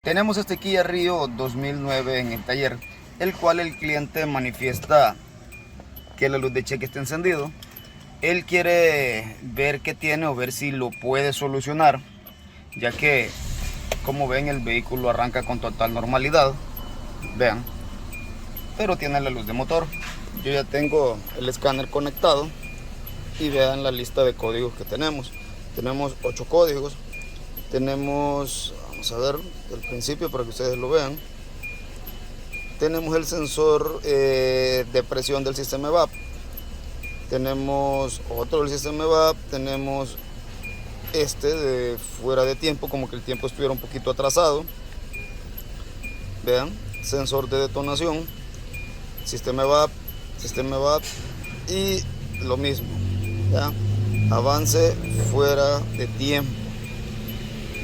Tenemos este Kia Rio 2009 en el taller, el cual el cliente manifiesta que la luz de cheque está encendido. Él quiere ver qué tiene o ver si lo puede solucionar, ya que, como ven, el vehículo arranca con total normalidad, vean, pero tiene la luz de motor. Yo ya tengo el escáner conectado y vean la lista de códigos que tenemos. Tenemos 8 códigos. Tenemos, vamos a ver el principio para que ustedes lo vean. Tenemos el sensor de presión del sistema EVAP. Tenemos otro del sistema EVAP. Tenemos este de fuera de tiempo, como que el tiempo estuviera un poquito atrasado. Vean, sensor de detonación, sistema EVAP y lo mismo, ¿ya? Avance fuera de tiempo.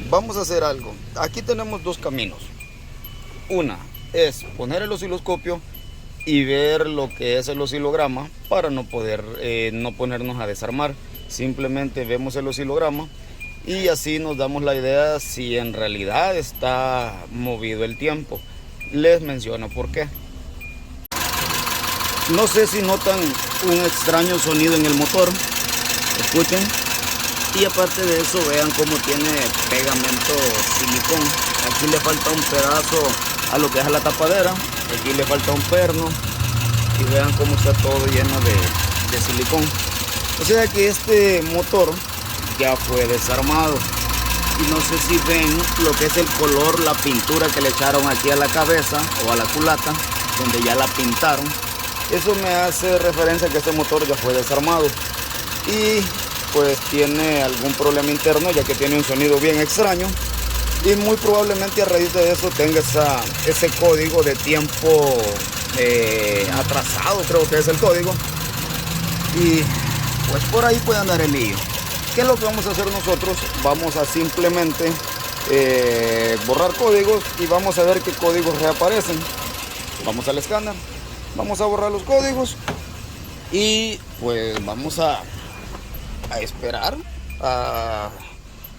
Vamos a hacer algo. Aquí tenemos dos caminos. Una es poner el osciloscopio y ver lo que es el oscilograma para no ponernos a desarmar. Simplemente vemos el oscilograma y así nos damos la idea si en realidad está movido el tiempo. Les menciono por qué. No sé si notan un extraño sonido en el motor. Escuchen. Y aparte de eso, vean cómo tiene pegamento silicón. Aquí le falta un pedazo a lo que es a la tapadera. Aquí le falta un perno. Y vean cómo está todo lleno de silicón. O sea que este motor ya fue desarmado. Y no sé si ven lo que es el color, la pintura que le echaron aquí a la cabeza o a la culata, donde ya la pintaron. Eso me hace referencia a que este motor ya fue desarmado. Y pues tiene algún problema interno, ya que tiene un sonido bien extraño y muy probablemente a raíz de eso tenga ese código de tiempo atrasado, creo que es el código, y pues por ahí puede andar el lío. ¿Qué es lo que vamos a hacer nosotros? Vamos a simplemente borrar códigos y vamos a ver qué códigos reaparecen. Vamos al escáner, vamos a borrar los códigos y pues vamos a esperar a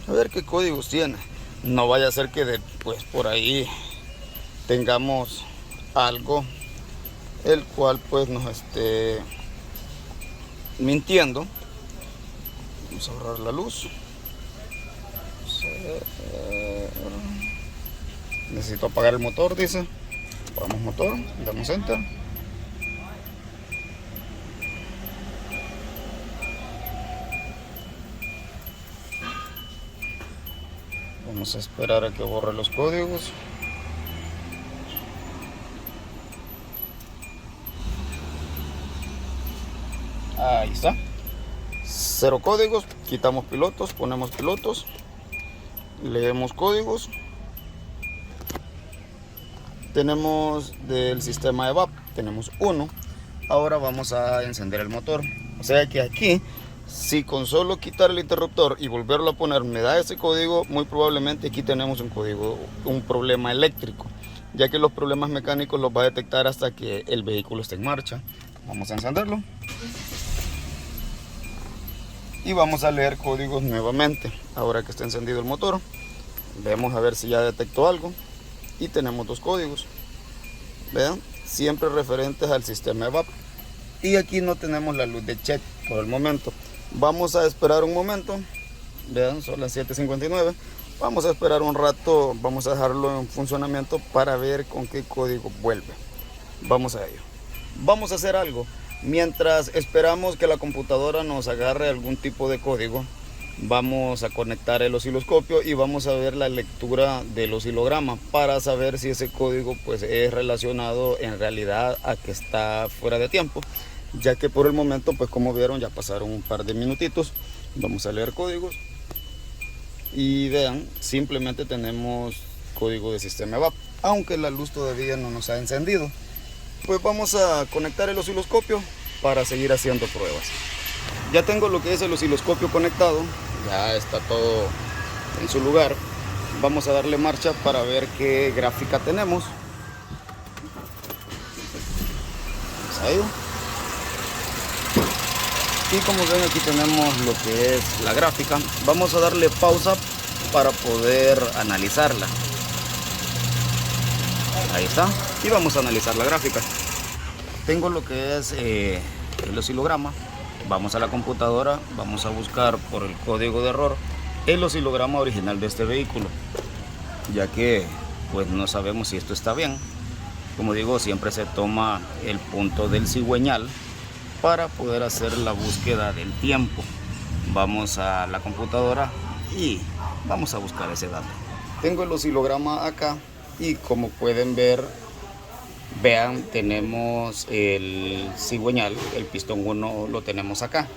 ver qué códigos tiene. No vaya a ser que pues por ahí tengamos algo el cual pues nos esté mintiendo. Vamos a borrar la luz. Necesito apagar el motor, dice. Apagamos motor, damos enter. Vamos a esperar a que borre los códigos. Ahí está. 0 códigos. Quitamos pilotos, ponemos pilotos. Leemos códigos. Tenemos del sistema EVAP, tenemos 1. Ahora vamos a encender el motor. O sea que aquí, si con solo quitar el interruptor y volverlo a poner me da ese código, muy probablemente aquí tenemos un problema eléctrico, ya que los problemas mecánicos los va a detectar hasta que el vehículo esté en marcha. Vamos a encenderlo y vamos a leer códigos nuevamente. Ahora que está encendido el motor, vemos a ver si ya detectó algo y tenemos 2 códigos. Vean, siempre referentes al sistema EVAP. Y aquí no tenemos la luz de check por el momento. Vamos a esperar un momento. Vean, son las 7:59. Vamos a esperar un rato. Vamos a dejarlo en funcionamiento para ver con qué código vuelve. Vamos a ello. Vamos a hacer algo. Mientras esperamos que la computadora nos agarre algún tipo de código, vamos a conectar el osciloscopio y vamos a ver la lectura del oscilograma para saber si ese código pues es relacionado en realidad a que está fuera de tiempo, ya que por el momento pues como vieron ya pasaron un par de minutitos. Vamos a leer códigos y vean, simplemente tenemos código de sistema EVAP, aunque la luz todavía no nos ha encendido. Pues vamos a conectar el osciloscopio para seguir haciendo pruebas. Ya tengo lo que es el osciloscopio conectado, ya está todo en su lugar. Vamos a darle marcha para ver qué gráfica tenemos. Vamos a ello. Y como ven, aquí tenemos lo que es la gráfica. Vamos a darle pausa para poder analizarla. Ahí está. Y vamos a analizar la gráfica. Tengo lo que es el oscilograma. Vamos a la computadora, vamos a buscar por el código de error el oscilograma original de este vehículo, ya que pues no sabemos si esto está bien. Como digo, siempre se toma el punto del cigüeñal para poder hacer la búsqueda del tiempo. Vamos a la computadora y vamos a buscar ese dato. Tengo el oscilograma acá y como pueden ver, vean, tenemos el cigüeñal, el pistón 1 lo tenemos acá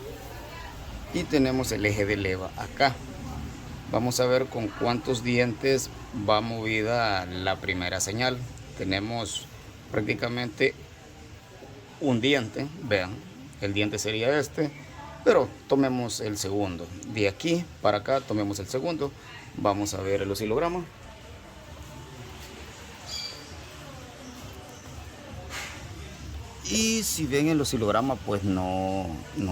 y tenemos el eje de leva acá. Vamos a ver con cuántos dientes va movida la primera señal. Tenemos prácticamente un diente, vean, el diente sería este, pero tomemos el segundo. De aquí para acá tomemos el segundo. Vamos a ver el oscilograma. Y si ven el oscilograma, pues no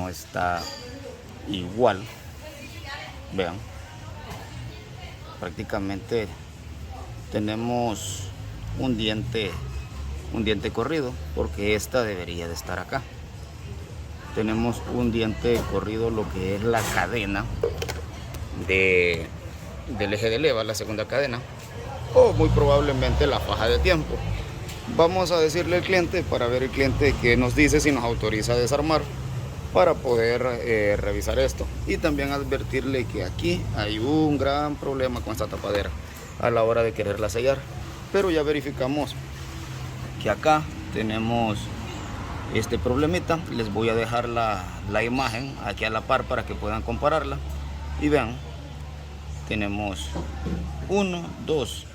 está igual. Vean, prácticamente tenemos un diente corrido, porque esta debería de estar acá. Tenemos un diente corrido, lo que es la cadena del eje de leva, la segunda cadena, o muy probablemente la faja de tiempo. Vamos a decirle al cliente para ver el cliente que nos dice si nos autoriza a desarmar para poder revisar esto, y también advertirle que aquí hay un gran problema con esta tapadera a la hora de quererla sellar. Pero ya verificamos que acá tenemos este problemita. Les voy a dejar la imagen aquí a la par para que puedan compararla y vean, tenemos 1, 2,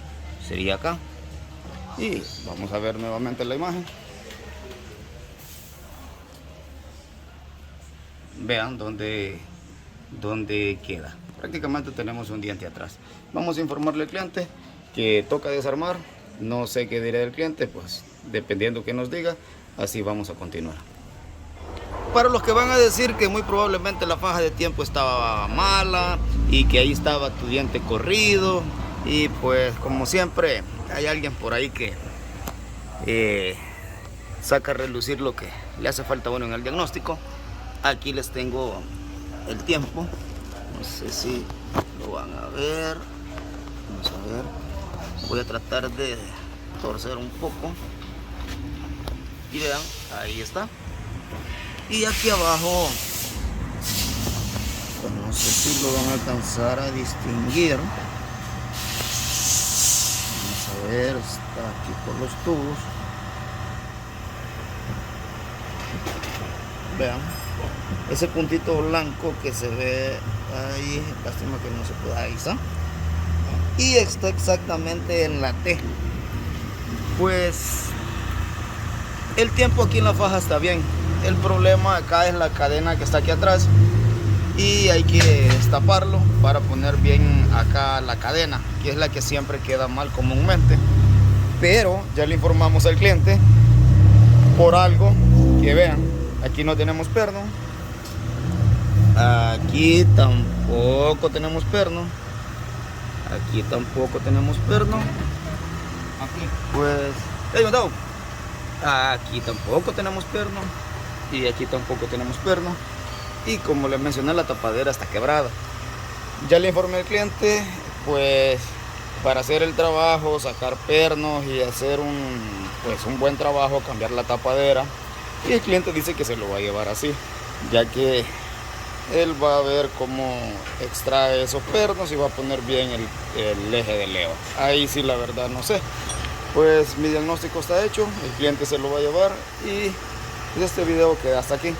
sería acá. Y vamos a ver nuevamente la imagen. Vean dónde queda. Prácticamente tenemos un diente atrás. Vamos a informarle al cliente que toca desarmar. No sé qué dirá el cliente, pues dependiendo que nos diga, así vamos a continuar. Para los que van a decir que muy probablemente la faja de tiempo estaba mala y que ahí estaba tu diente corrido, y pues como siempre hay alguien por ahí que saca a relucir lo que le hace falta bueno en el diagnóstico. Aquí les tengo el tiempo, no sé si lo van a ver. Vamos a ver, voy a tratar de torcer un poco y vean, ahí está. Y aquí abajo, pues no sé si lo van a alcanzar a distinguir. Vamos a ver, está aquí por los tubos. Vean, ese puntito blanco que se ve ahí, lástima que no se pueda, ahí está. Y está exactamente en la T. Pues el tiempo aquí en la faja está bien. El problema acá es la cadena que está aquí atrás y hay que destaparlo para poner bien acá la cadena, que es la que siempre queda mal comúnmente. Pero ya le informamos al cliente por algo, que vean, aquí no tenemos perno, aquí tampoco tenemos perno, aquí tampoco tenemos perno, aquí pues aquí tampoco tenemos perno y aquí tampoco tenemos perno, y como les mencioné, la tapadera está quebrada. Ya le informé al cliente, pues para hacer el trabajo, sacar pernos y hacer un buen trabajo, cambiar la tapadera, y el cliente dice que se lo va a llevar así, ya que él va a ver cómo extrae esos pernos y va a poner bien el eje de leva. Ahí sí la verdad no sé. Pues mi diagnóstico está hecho, el cliente se lo va a llevar y este video queda hasta aquí.